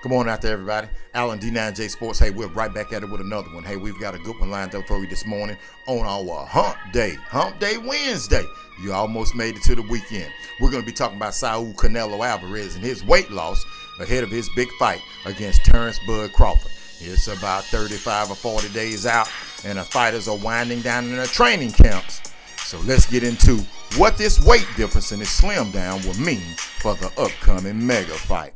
Come on out there, everybody. Alan D9J Sports. Hey, we're right back at it with another one. Hey, we've got a good one lined up for you this morning on our Hump Day Wednesday. You almost made it to the weekend. We're going to be talking about Saul Canelo Alvarez and his weight loss ahead of his big fight against Terrence Bud Crawford. It's about 35 or 40 days out, and the fighters are winding down in their training camps. So let's get into what this weight difference in this slim down will mean for the upcoming mega fight.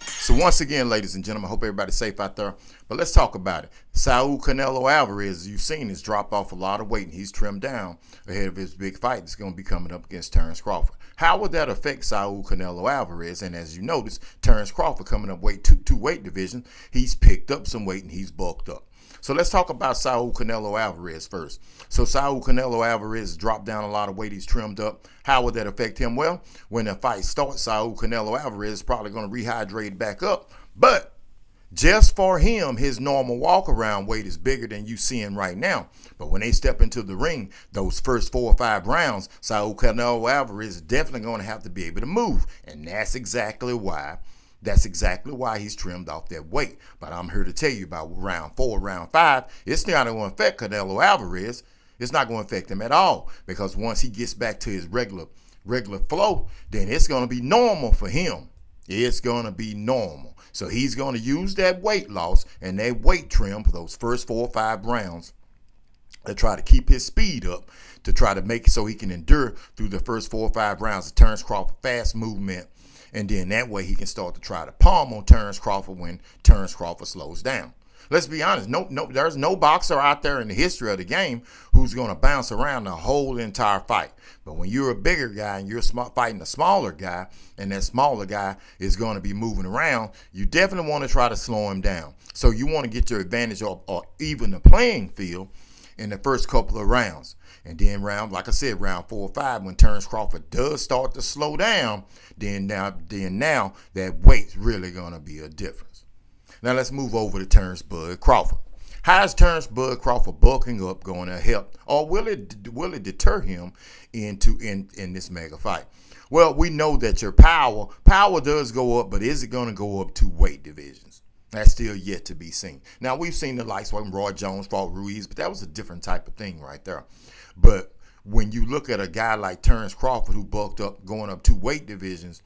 So once again, ladies and gentlemen, I hope everybody's safe out there. But let's talk about it. Saul Canelo Alvarez, as you've seen, has dropped off a lot of weight, and he's trimmed down ahead of his big fight that's going to be coming up against Terrence Crawford. How would that affect Saul Canelo Alvarez? And as you notice, Terrence Crawford coming up two weight division, he's picked up some weight and he's bulked up. So let's talk about Saul Canelo Alvarez first. So Saul Canelo Alvarez dropped down a lot of weight. He's trimmed up. How would that affect him? Well, when the fight starts, Saul Canelo Alvarez is probably going to rehydrate back up. But just for him, his normal walk-around weight is bigger than you seeing right now. But when they step into the ring, those first 4 or 5 rounds, Saul Canelo Alvarez is definitely going to have to be able to move. And that's exactly why he's trimmed off that weight. But I'm here to tell you about round 4, round 5. It's not going to affect Canelo Alvarez. It's not going to affect him at all, because once he gets back to his regular flow, then it's going to be normal for him. It's going to be normal. So he's going to use that weight loss and that weight trim for those first 4 or 5 rounds to try to keep his speed up, to try to make it so he can endure through the first 4 or 5 rounds of Terrence Crawford fast movement. And then that way he can start to try to palm on Terrence Crawford when Terrence Crawford slows down. Let's be honest, there's no boxer out there in the history of the game who's going to bounce around the whole entire fight. But when you're a bigger guy and you're fighting a smaller guy, and that smaller guy is going to be moving around, you definitely want to try to slow him down. So you want to get your advantage or even the playing field in the first couple of rounds. And then like I said, round 4 or 5, when Terrence Crawford does start to slow down, then now that weight's really going to be a difference. Now let's move over to Terrence Bud Crawford. How is Terrence Bud Crawford bulking up going to help, or will it deter him in this mega fight? Well, we know that your power does go up, but is it going to go up 2 weight divisions? That's still yet to be seen. Now, we've seen the likes when Roy Jones fought Ruiz, but that was a different type of thing right there. But when you look at a guy like Terrence Crawford who bulked up, going up 2 weight divisions,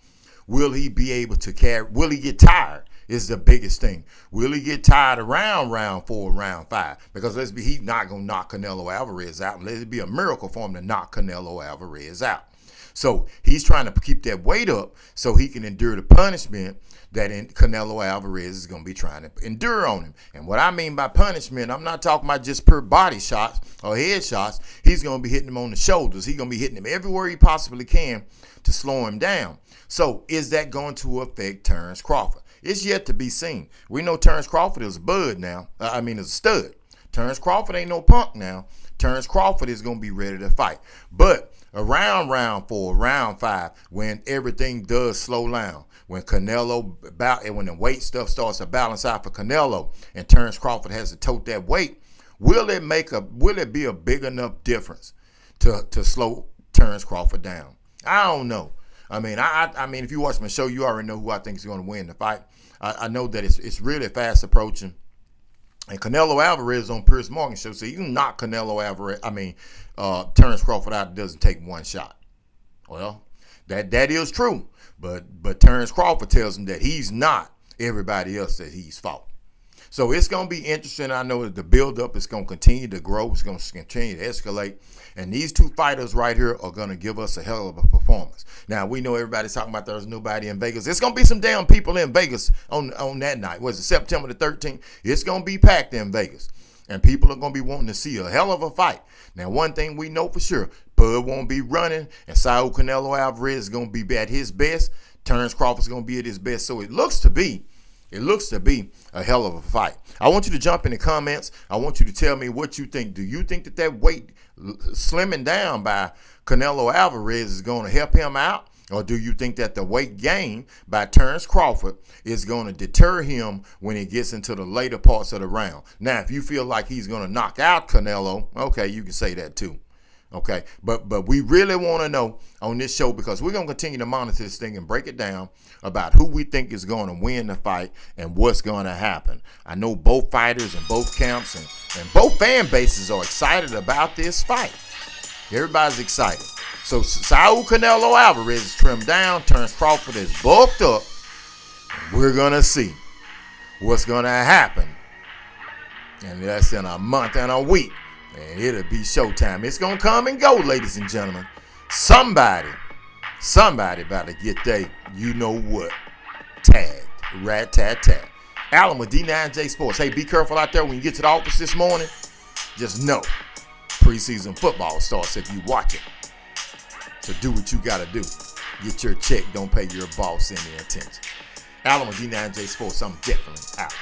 will he be able to carry? Will he get tired? Is the biggest thing. Will he get tired around round 4, round 5? Because he's not going to knock Canelo Alvarez out. Let it be a miracle for him to knock Canelo Alvarez out. So he's trying to keep that weight up so he can endure the punishment that Canelo Alvarez is going to be trying to endure on him. And what I mean by punishment, I'm not talking about just per body shots or head shots. He's going to be hitting him on the shoulders. He's going to be hitting him everywhere he possibly can to slow him down. So is that going to affect Terrence Crawford? It's yet to be seen. We know Terrence Crawford is a bud now. Is a stud. Terrence Crawford ain't no punk now. Terrence Crawford is going to be ready to fight. But around round 4, round 5, when everything does slow down, when when the weight stuff starts to balance out for Canelo, and Terrence Crawford has to tote that weight, will it be a big enough difference to slow Terrence Crawford down? I don't know. I mean, if you watch my show, you already know who I think is going to win the fight. I know that it's really fast approaching. And Canelo Alvarez on Piers Morgan show, so you can knock Terrence Crawford out. It doesn't take one shot. Well, that is true. But Terrence Crawford tells him that he's not everybody else that he's fought. So it's going to be interesting. I know that the build-up is going to continue to grow. It's going to continue to escalate. And these 2 fighters right here are going to give us a hell of a performance. Now, we know everybody's talking about there's nobody in Vegas. It's going to be some damn people in Vegas on that night. Was it September the 13th? It's going to be packed in Vegas. And people are going to be wanting to see a hell of a fight. Now, one thing we know for sure, Bud won't be running, and Saul Canelo Alvarez is going to be at his best. Terrence Crawford's going to be at his best. So it looks to be a hell of a fight. I want you to jump in the comments. I want you to tell me what you think. Do you think that weight slimming down by Canelo Alvarez is going to help him out? Or do you think that the weight gain by Terrence Crawford is going to deter him when he gets into the later parts of the round? Now, if you feel like he's going to knock out Canelo, okay, you can say that too. Okay, but we really want to know on this show, because we're going to continue to monitor this thing and break it down about who we think is going to win the fight and what's going to happen. I know both fighters and both camps and both fan bases are excited about this fight. Everybody's excited. So Saul Canelo Alvarez is trimmed down, Terrence Crawford is bulked up. We're going to see what's going to happen. And that's in a month and a week. And it'll be showtime. It's going to come and go, ladies and gentlemen. Somebody about to get they, you know what, tagged. Rat-tat-tat. Alan with D9J Sports. Hey, be careful out there when you get to the office this morning. Just know, preseason football starts if you watch it. So do what you got to do. Get your check. Don't pay your boss any attention. Alan with D9J Sports. I'm definitely out.